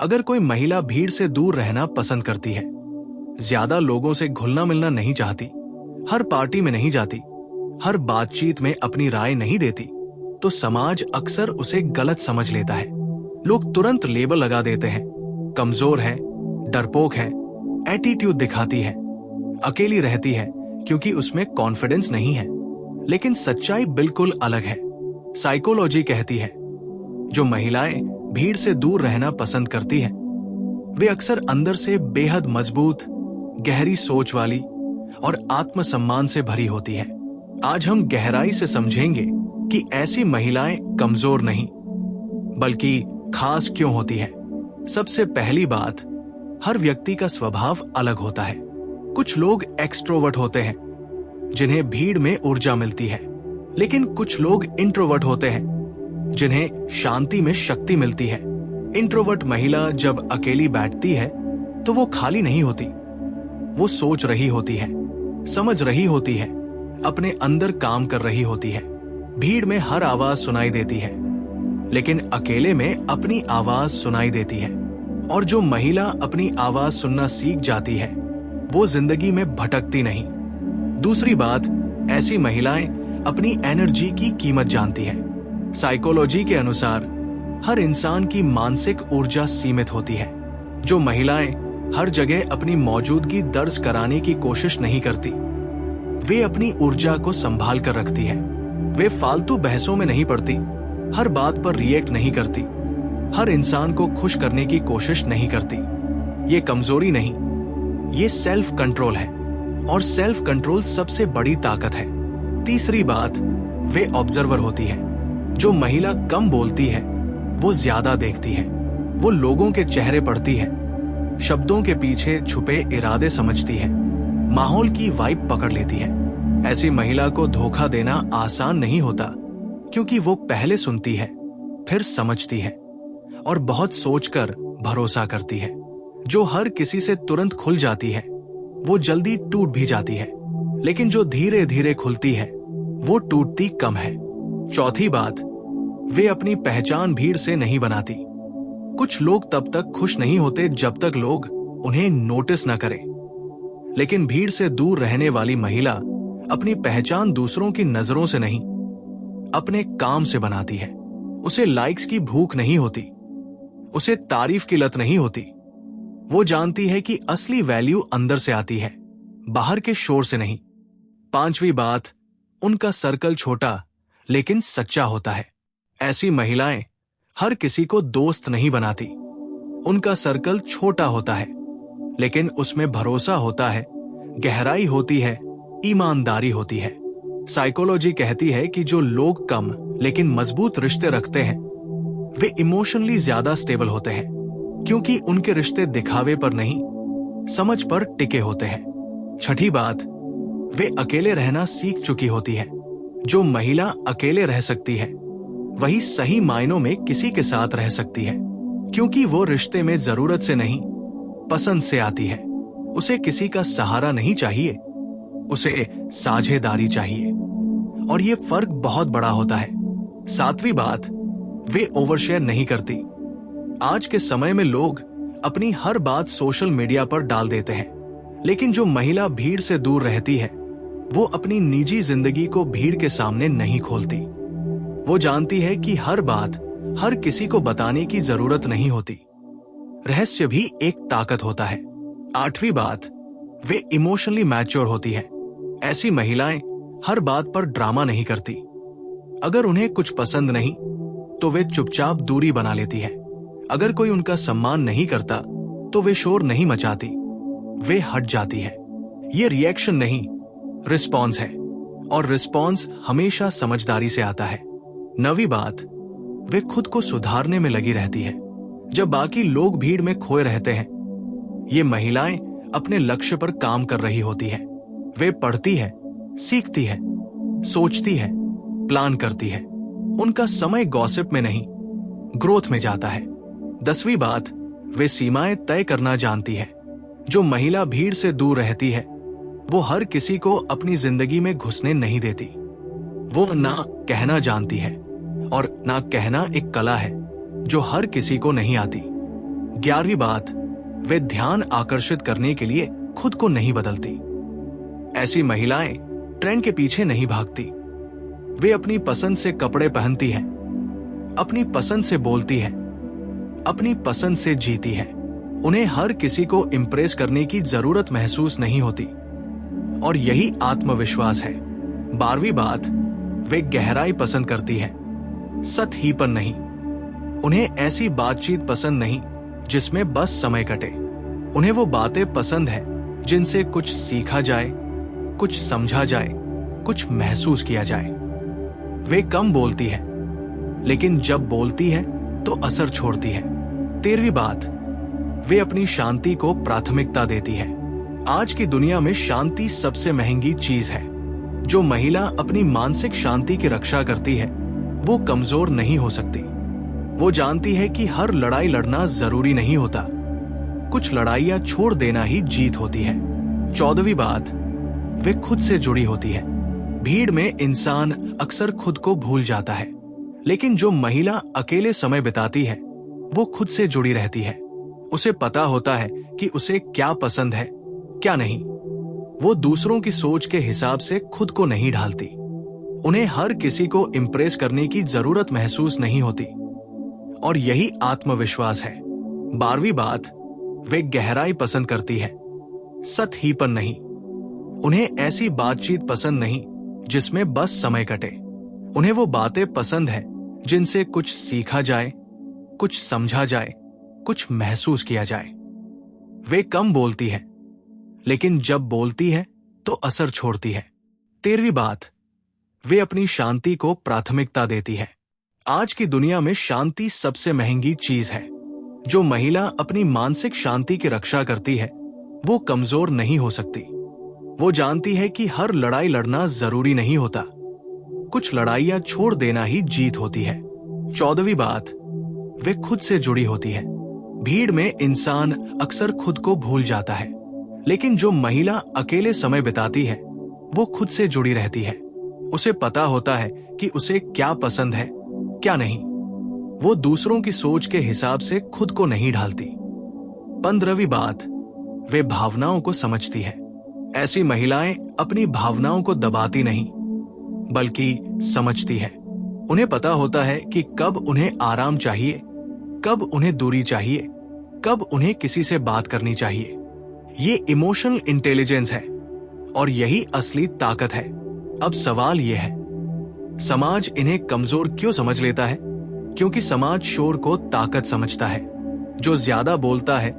अगर कोई महिला भीड़ से दूर रहना पसंद करती है, ज्यादा लोगों से घुलना मिलना नहीं चाहती, हर पार्टी में नहीं जाती, हर बातचीत में अपनी राय नहीं देती, तो समाज अक्सर उसे गलत समझ लेता है। लोग तुरंत लेबल लगा देते हैं, कमजोर है, डरपोक है, एटीट्यूड दिखाती है, अकेली रहती है क्योंकि उसमें कॉन्फिडेंस नहीं है। लेकिन सच्चाई बिल्कुल अलग है। साइकोलॉजी कहती है, जो महिलाएं भीड़ से दूर रहना पसंद करती हैं, वे अक्सर अंदर से बेहद मजबूत, गहरी सोच वाली और आत्मसम्मान से भरी होती हैं। आज हम गहराई से समझेंगे कि ऐसी महिलाएं कमजोर नहीं, बल्कि खास क्यों होती हैं। सबसे पहली बात, हर व्यक्ति का स्वभाव अलग होता है। कुछ लोग एक्सट्रोवर्ट होते हैं, जिन्हें भीड़ में ऊर्जा मिलती है, लेकिन कुछ लोग इंट्रोवर्ट होते हैं, जिन्हें शांति में शक्ति मिलती है। इंट्रोवर्ट महिला जब अकेली बैठती है तो वो खाली नहीं होती, वो सोच रही होती है, समझ रही होती है, अपने अंदर काम कर रही होती है। भीड़ में हर आवाज सुनाई देती है, लेकिन अकेले में अपनी आवाज सुनाई देती है। और जो महिला अपनी आवाज सुनना सीख जाती है, वो जिंदगी में भटकती नहीं। दूसरी बात, ऐसी महिलाएं अपनी एनर्जी की कीमत जानती हैं। साइकोलॉजी के अनुसार हर इंसान की मानसिक ऊर्जा सीमित होती है। जो महिलाएं हर जगह अपनी मौजूदगी दर्ज कराने की कोशिश नहीं करती, वे अपनी ऊर्जा को संभाल कर रखती हैं। वे फालतू बहसों में नहीं पड़ती, हर बात पर रिएक्ट नहीं करती, हर इंसान को खुश करने की कोशिश नहीं करती। ये कमजोरी नहीं, ये सेल्फ कंट्रोल है, और सेल्फ कंट्रोल सबसे बड़ी ताकत है। तीसरी बात, वे ऑब्जर्वर होती है। जो महिला कम बोलती है, वो ज्यादा देखती है, वो लोगों के चेहरे पढ़ती है, शब्दों के पीछे छुपे इरादे समझती है, माहौल की वाइब पकड़ लेती है। ऐसी महिला को धोखा देना आसान नहीं होता, क्योंकि वो पहले सुनती है, फिर समझती है और बहुत सोचकर भरोसा करती है। जो हर किसी से तुरंत खुल जाती है, वो जल्दी टूट भी जाती है, लेकिन जो धीरे धीरे खुलती है, वो टूटती कम है। चौथी बात, वे अपनी पहचान भीड़ से नहीं बनाती। कुछ लोग तब तक खुश नहीं होते जब तक लोग उन्हें नोटिस न करें, लेकिन भीड़ से दूर रहने वाली महिला अपनी पहचान दूसरों की नजरों से नहीं, अपने काम से बनाती है। उसे लाइक्स की भूख नहीं होती, उसे तारीफ की लत नहीं होती। वो जानती है कि असली वैल्यू अंदर से आती है, बाहर के शोर से नहीं। पांचवी बात, उनका सर्कल छोटा लेकिन सच्चा होता है। ऐसी महिलाएं हर किसी को दोस्त नहीं बनाती। उनका सर्कल छोटा होता है, लेकिन उसमें भरोसा होता है, गहराई होती है, ईमानदारी होती है। साइकोलॉजी कहती है कि जो लोग कम लेकिन मजबूत रिश्ते रखते हैं, वे इमोशनली ज्यादा स्टेबल होते हैं, क्योंकि उनके रिश्ते दिखावे पर नहीं, समझ पर टिके होते हैं। छठी बात, वे अकेले रहना सीख चुकी होती है। जो महिला अकेले रह सकती है, वही सही मायनों में किसी के साथ रह सकती है, क्योंकि वो रिश्ते में जरूरत से नहीं, पसंद से आती है। उसे किसी का सहारा नहीं चाहिए, उसे साझेदारी चाहिए, और ये फर्क बहुत बड़ा होता है। सातवीं बात, वे ओवरशेयर नहीं करती। आज के समय में लोग अपनी हर बात सोशल मीडिया पर डाल देते हैं, लेकिन जो महिला भीड़ से दूर रहती है, वो अपनी निजी जिंदगी को भीड़ के सामने नहीं खोलती। वो जानती है कि हर बात हर किसी को बताने की जरूरत नहीं होती। रहस्य भी एक ताकत होता है। आठवीं बात, वे इमोशनली मैच्योर होती है। ऐसी महिलाएं हर बात पर ड्रामा नहीं करती। अगर उन्हें कुछ पसंद नहीं, तो वे चुपचाप दूरी बना लेती है। अगर कोई उनका सम्मान नहीं करता, तो वे शोर नहीं मचाती, वे हट जाती है। ये रिएक्शन नहीं, रिस्पॉन्स है, और रिस्पॉन्स हमेशा समझदारी से आता है। नवीं बात, वे खुद को सुधारने में लगी रहती है। जब बाकी लोग भीड़ में खोए रहते हैं, ये महिलाएं अपने लक्ष्य पर काम कर रही होती हैं। वे पढ़ती है, सीखती है, सोचती है, प्लान करती है। उनका समय गॉसिप में नहीं, ग्रोथ में जाता है। 10वीं बात, वे सीमाएं तय करना जानती है। जो महिला भीड़ से दूर रहती है, वो हर किसी को अपनी जिंदगी में घुसने नहीं देती। वो ना कहना जानती है, और ना कहना एक कला है जो हर किसी को नहीं आती। 11वीं बात, वे ध्यान आकर्षित करने के लिए खुद को नहीं बदलती। ऐसी महिलाएं ट्रेंड के पीछे नहीं भागती। वे अपनी पसंद से कपड़े पहनती हैं, अपनी पसंद से बोलती हैं, अपनी पसंद से जीती हैं। उन्हें हर किसी को इम्प्रेस करने की जरूरत महसूस नहीं होती, और यही आत्मविश्वास है। 12वीं बात, वे गहराई पसंद करती हैं, सतही पर नहीं। उन्हें ऐसी बातचीत पसंद नहीं जिसमें बस समय कटे। उन्हें वो बातें पसंद है जिनसे कुछ सीखा जाए, कुछ समझा जाए, कुछ महसूस किया जाए। वे कम बोलती है, लेकिन जब बोलती है तो असर छोड़ती है। 13वीं बात, वे अपनी शांति को प्राथमिकता देती है। आज की दुनिया में शांति सबसे महंगी चीज है। जो महिला अपनी मानसिक शांति की रक्षा करती है वो कमजोर नहीं हो सकती। वो जानती है कि हर लड़ाई लड़ना जरूरी नहीं होता, कुछ लड़ाइयां छोड़ देना ही जीत होती है। 14वीं बात, वे खुद से जुड़ी होती है। भीड़ में इंसान अक्सर खुद को भूल जाता है, लेकिन जो महिला अकेले समय बिताती है वो खुद से जुड़ी रहती है। उसे पता होता है कि उसे क्या पसंद है, क्या नहीं। वो दूसरों की सोच के हिसाब से खुद को नहीं ढालती। उन्हें हर किसी को इम्प्रेस करने की जरूरत महसूस नहीं होती, और यही आत्मविश्वास है। 12वीं बात, वे गहराई पसंद करती है, सतही पर नहीं। उन्हें ऐसी बातचीत पसंद नहीं जिसमें बस समय कटे। उन्हें वो बातें पसंद है जिनसे कुछ सीखा जाए, कुछ समझा जाए, कुछ महसूस किया जाए। वे कम बोलती है, लेकिन जब बोलती है तो असर छोड़ती है। 13वीं बात, वे अपनी शांति को प्राथमिकता देती है। आज की दुनिया में शांति सबसे महंगी चीज है। जो महिला अपनी मानसिक शांति की रक्षा करती है वो कमजोर नहीं हो सकती। वो जानती है कि हर लड़ाई लड़ना जरूरी नहीं होता, कुछ लड़ाइयां छोड़ देना ही जीत होती है। 14वीं बात, वे खुद से जुड़ी होती है। भीड़ में इंसान अक्सर खुद को भूल जाता है, लेकिन जो महिला अकेले समय बिताती है वो खुद से जुड़ी रहती है। उसे पता होता है कि उसे क्या पसंद है, क्या नहीं। वो दूसरों की सोच के हिसाब से खुद को नहीं ढालती। 15वीं बात, वे भावनाओं को समझती है। ऐसी महिलाएं अपनी भावनाओं को दबाती नहीं, बल्कि समझती है। उन्हें पता होता है कि कब उन्हें आराम चाहिए, कब उन्हें दूरी चाहिए, कब उन्हें किसी से बात करनी चाहिए। ये इमोशनल इंटेलिजेंस है, और यही असली ताकत है। अब सवाल यह है, समाज इन्हें कमजोर क्यों समझ लेता है? क्योंकि समाज शोर को ताकत समझता है। जो ज्यादा बोलता है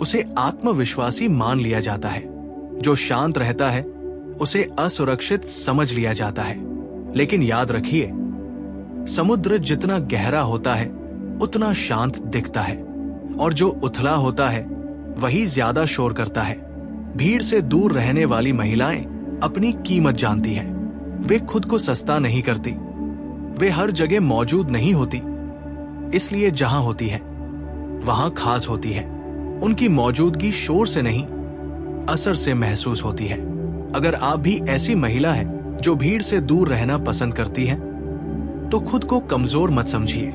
उसे आत्मविश्वासी मान लिया जाता है। जो शांत रहता है उसे असुरक्षित समझ लिया जाता है। लेकिन याद रखिए, समुद्र जितना गहरा होता है उतना शांत दिखता है, और जो उथला होता है वही ज्यादा शोर करता है। भीड़ से दूर रहने वाली महिलाएं अपनी कीमत जानती हैं। वे खुद को सस्ता नहीं करती। वे हर जगह मौजूद नहीं होती, इसलिए जहां होती है वहां खास होती है। उनकी मौजूदगी शोर से नहीं, असर से महसूस होती है। अगर आप भी ऐसी महिला है जो भीड़ से दूर रहना पसंद करती है, तो खुद को कमजोर मत समझिए।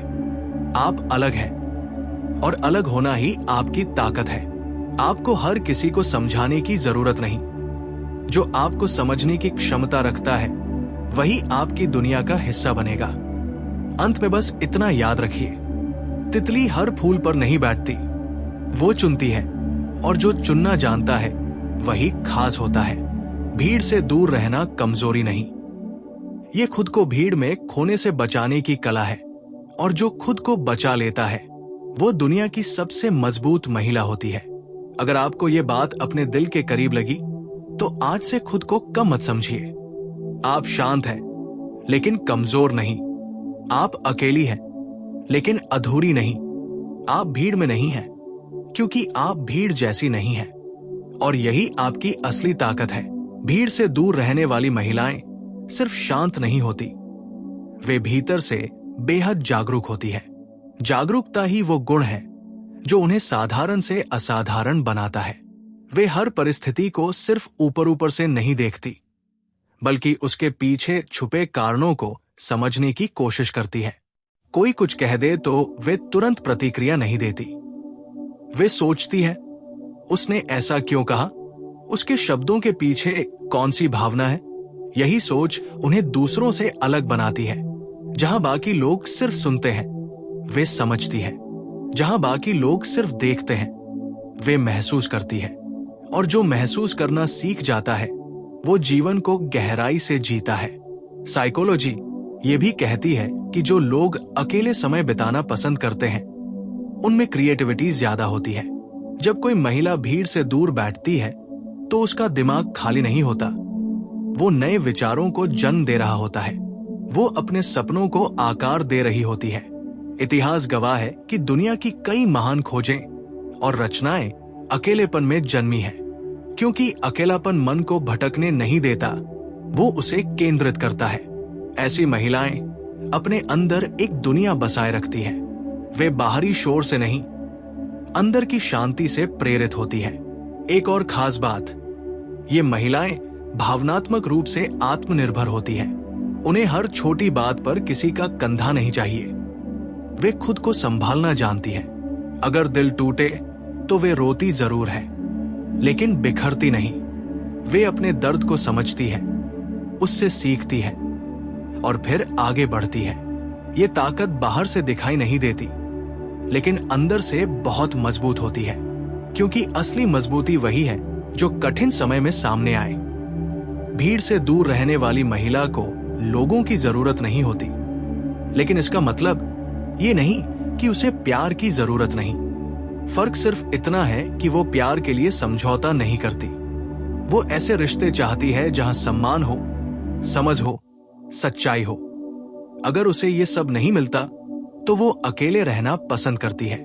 आप अलग हैं, और अलग होना ही आपकी ताकत है। आपको हर किसी को समझाने की जरूरत नहीं। जो आपको समझने की क्षमता रखता है वही आपकी दुनिया का हिस्सा बनेगा। अंत में बस इतना याद रखिए, तितली हर फूल पर नहीं बैठती, वो चुनती है, और जो चुनना जानता है वही खास होता है। भीड़ से दूर रहना कमजोरी नहीं, ये खुद को भीड़ में खोने से बचाने की कला है। और जो खुद को बचा लेता है वो दुनिया की सबसे मजबूत महिला होती है। अगर आपको ये बात अपने दिल के करीब लगी तो आज से खुद को कम मत समझिए। आप शांत हैं, लेकिन कमजोर नहीं। आप अकेली हैं, लेकिन अधूरी नहीं। आप भीड़ में नहीं हैं, क्योंकि आप भीड़ जैसी नहीं हैं। और यही आपकी असली ताकत है। भीड़ से दूर रहने वाली महिलाएं सिर्फ शांत नहीं होती, वे भीतर से बेहद जागरूक होती है। जागरूकता ही वो गुण है जो उन्हें साधारण से असाधारण बनाता है। वे हर परिस्थिति को सिर्फ ऊपर ऊपर से नहीं देखती, बल्कि उसके पीछे छुपे कारणों को समझने की कोशिश करती है। कोई कुछ कह दे तो वे तुरंत प्रतिक्रिया नहीं देती। वे सोचती है, उसने ऐसा क्यों कहा? उसके शब्दों के पीछे कौन सी भावना है? यही सोच उन्हें दूसरों से अलग बनाती है। जहां बाकी लोग सिर्फ सुनते हैं, वे समझती है। जहां बाकी लोग सिर्फ देखते हैं, वे महसूस करती है। और जो महसूस करना सीख जाता है, वो जीवन को गहराई से जीता है। साइकोलॉजी ये भी कहती है कि जो लोग अकेले समय बिताना पसंद करते हैं, उनमें क्रिएटिविटी ज्यादा होती है। जब कोई महिला भीड़ से दूर बैठती है, तो उसका दिमाग खाली नहीं होता। वो नए विचारों को जन्म दे रहा होता है। वो अपने सपनों को आकार दे रही होती है। इतिहास गवाह है कि दुनिया की कई महान खोजें और रचनाएं अकेलेपन में जन्मी हैं, क्योंकि अकेलापन मन को भटकने नहीं देता, वो उसे केंद्रित करता है। ऐसी महिलाएं अपने अंदर एक दुनिया बसाए रखती हैं। वे बाहरी शोर से नहीं, अंदर की शांति से प्रेरित होती हैं। एक और खास बात, ये महिलाएं भावनात्मक रूप से आत्मनिर्भर होती हैं। उन्हें हर छोटी बात पर किसी का कंधा नहीं चाहिए। वे खुद को संभालना जानती हैं। अगर दिल टूटे तो वे रोती जरूर है, लेकिन बिखरती नहीं। वे अपने दर्द को समझती है, उससे सीखती है और फिर आगे बढ़ती है। ये ताकत बाहर से दिखाई नहीं देती, लेकिन अंदर से बहुत मजबूत होती है, क्योंकि असली मजबूती वही है जो कठिन समय में सामने आए। भीड़ से दूर रहने वाली महिला को लोगों की जरूरत नहीं होती, लेकिन इसका मतलब ये नहीं कि उसे प्यार की जरूरत नहीं। फर्क सिर्फ इतना है कि वो प्यार के लिए समझौता नहीं करती। वो ऐसे रिश्ते चाहती है जहां सम्मान हो, समझ हो, सच्चाई हो। अगर उसे ये सब नहीं मिलता, तो वो अकेले रहना पसंद करती है।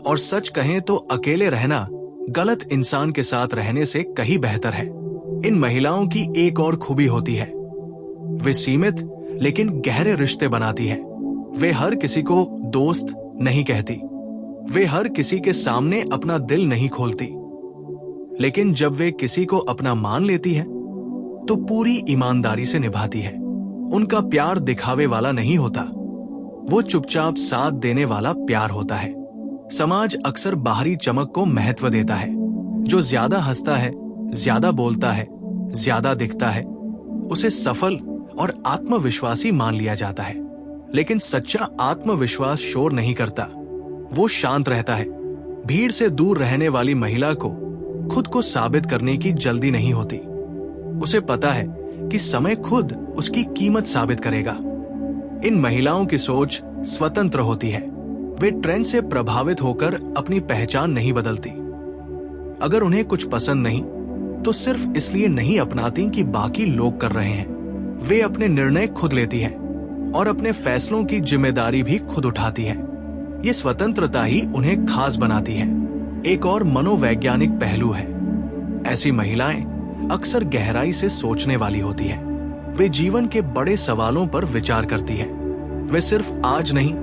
और सच कहें तो अकेले रहना गलत इंसान के साथ रहने से कहीं बेहतर है। इन महिलाओं की एक और खूबी होती है, वे सीमित लेकिन गहरे रिश्ते बनाती हैं। वे हर किसी को दोस्त नहीं कहती, वे हर किसी के सामने अपना दिल नहीं खोलती, लेकिन जब वे किसी को अपना मान लेती है, तो पूरी ईमानदारी से निभाती है। उनका प्यार दिखावे वाला नहीं होता, वो चुपचाप साथ देने वाला प्यार होता है। समाज अक्सर बाहरी चमक को महत्व देता है। जो ज्यादा हंसता है, ज्यादा बोलता है, ज्यादा दिखता है, उसे सफल और आत्मविश्वासी मान लिया जाता है। लेकिन सच्चा आत्मविश्वास शोर नहीं करता, वो शांत रहता है। भीड़ से दूर रहने वाली महिला को खुद को साबित करने की जल्दी नहीं होती। उसे पता है कि समय खुद उसकी कीमत साबित करेगा। इन महिलाओं की सोच स्वतंत्र होती है। वे ट्रेंड से प्रभावित होकर अपनी पहचान नहीं बदलती। अगर उन्हें कुछ पसंद नहीं, तो सिर्फ इसलिए नहीं अपनाती कि बाकी लोग कर रहे हैं। वे अपने निर्णय खुद लेती हैं और अपने फैसलों की जिम्मेदारी भी खुद उठाती हैं। ये स्वतंत्रता ही उन्हें खास बनाती है। एक और मनोवैज्ञानिक पहलू है, ऐसी महिलाएं अक्सर गहराई से सोचने वाली होती हैं। वे जीवन के बड़े सवालों पर विचार करती हैं। वे सिर्फ आज नहीं,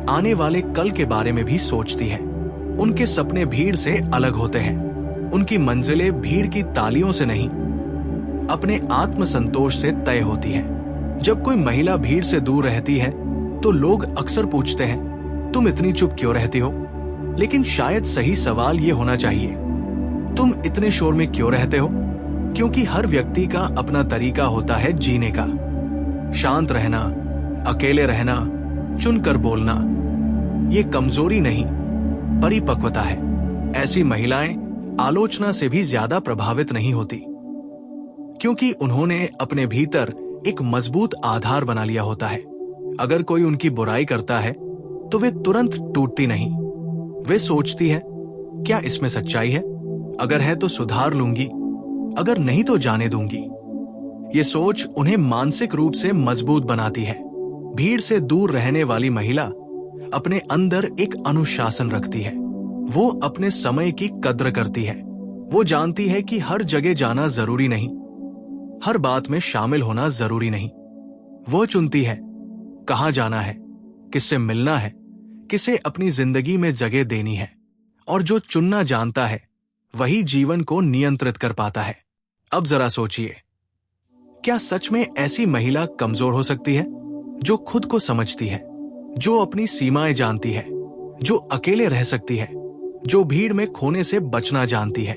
आने वाले कल के बारे में भी सोचती हैं। उनके सपने भीड़ से अलग होते हैं। उनकी मंजिलें भीड़ की तालियों से नहीं, अपने आत्मसंतोष से तय होती हैं। जब कोई महिला भीड़ से दूर रहती है, तो लोग अक्सर पूछते हैं, तुम इतनी चुप क्यों रहती हो? लेकिन शायद सही सवाल ये होना चाहिए, तुम इतने शोर में क्यों रहते हो? क्योंकि हर व्यक्ति का अपना तरीका होता है जीने का। शांत रहना, अकेले रहना, चुनकर बोलना, ये कमजोरी नहीं, परिपक्वता है। ऐसी महिलाएं आलोचना से भी ज्यादा प्रभावित नहीं होती, क्योंकि उन्होंने अपने भीतर एक मजबूत आधार बना लिया होता है। अगर कोई उनकी बुराई करता है, तो वे तुरंत टूटती नहीं। वे सोचती है, क्या इसमें सच्चाई है? अगर है तो सुधार लूंगी, अगर नहीं तो जाने दूंगी। ये सोच उन्हें मानसिक रूप से मजबूत बनाती है। भीड़ से दूर रहने वाली महिला अपने अंदर एक अनुशासन रखती है। वो अपने समय की कद्र करती है। वो जानती है कि हर जगह जाना जरूरी नहीं, हर बात में शामिल होना जरूरी नहीं। वो चुनती है कहां जाना है, किससे मिलना है, किसे अपनी जिंदगी में जगह देनी है। और जो चुनना जानता है, वही जीवन को नियंत्रित कर पाता है। अब जरा सोचिए, क्या सच में ऐसी महिला कमजोर हो सकती है? जो खुद को समझती है, जो अपनी सीमाएं जानती है, जो अकेले रह सकती है, जो भीड़ में खोने से बचना जानती है,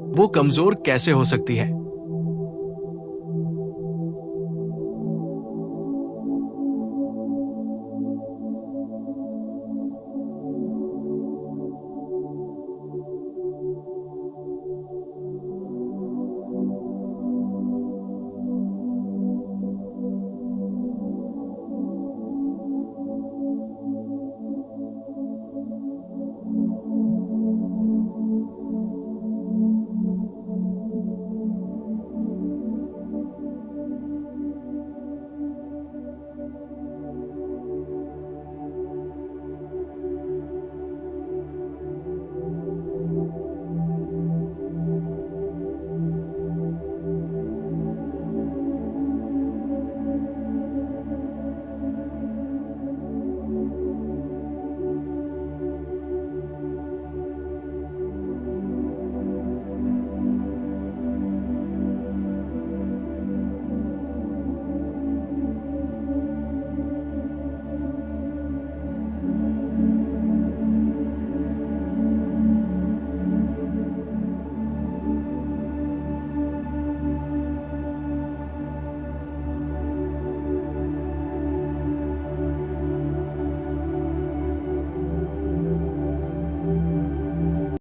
वो कमजोर कैसे हो सकती है?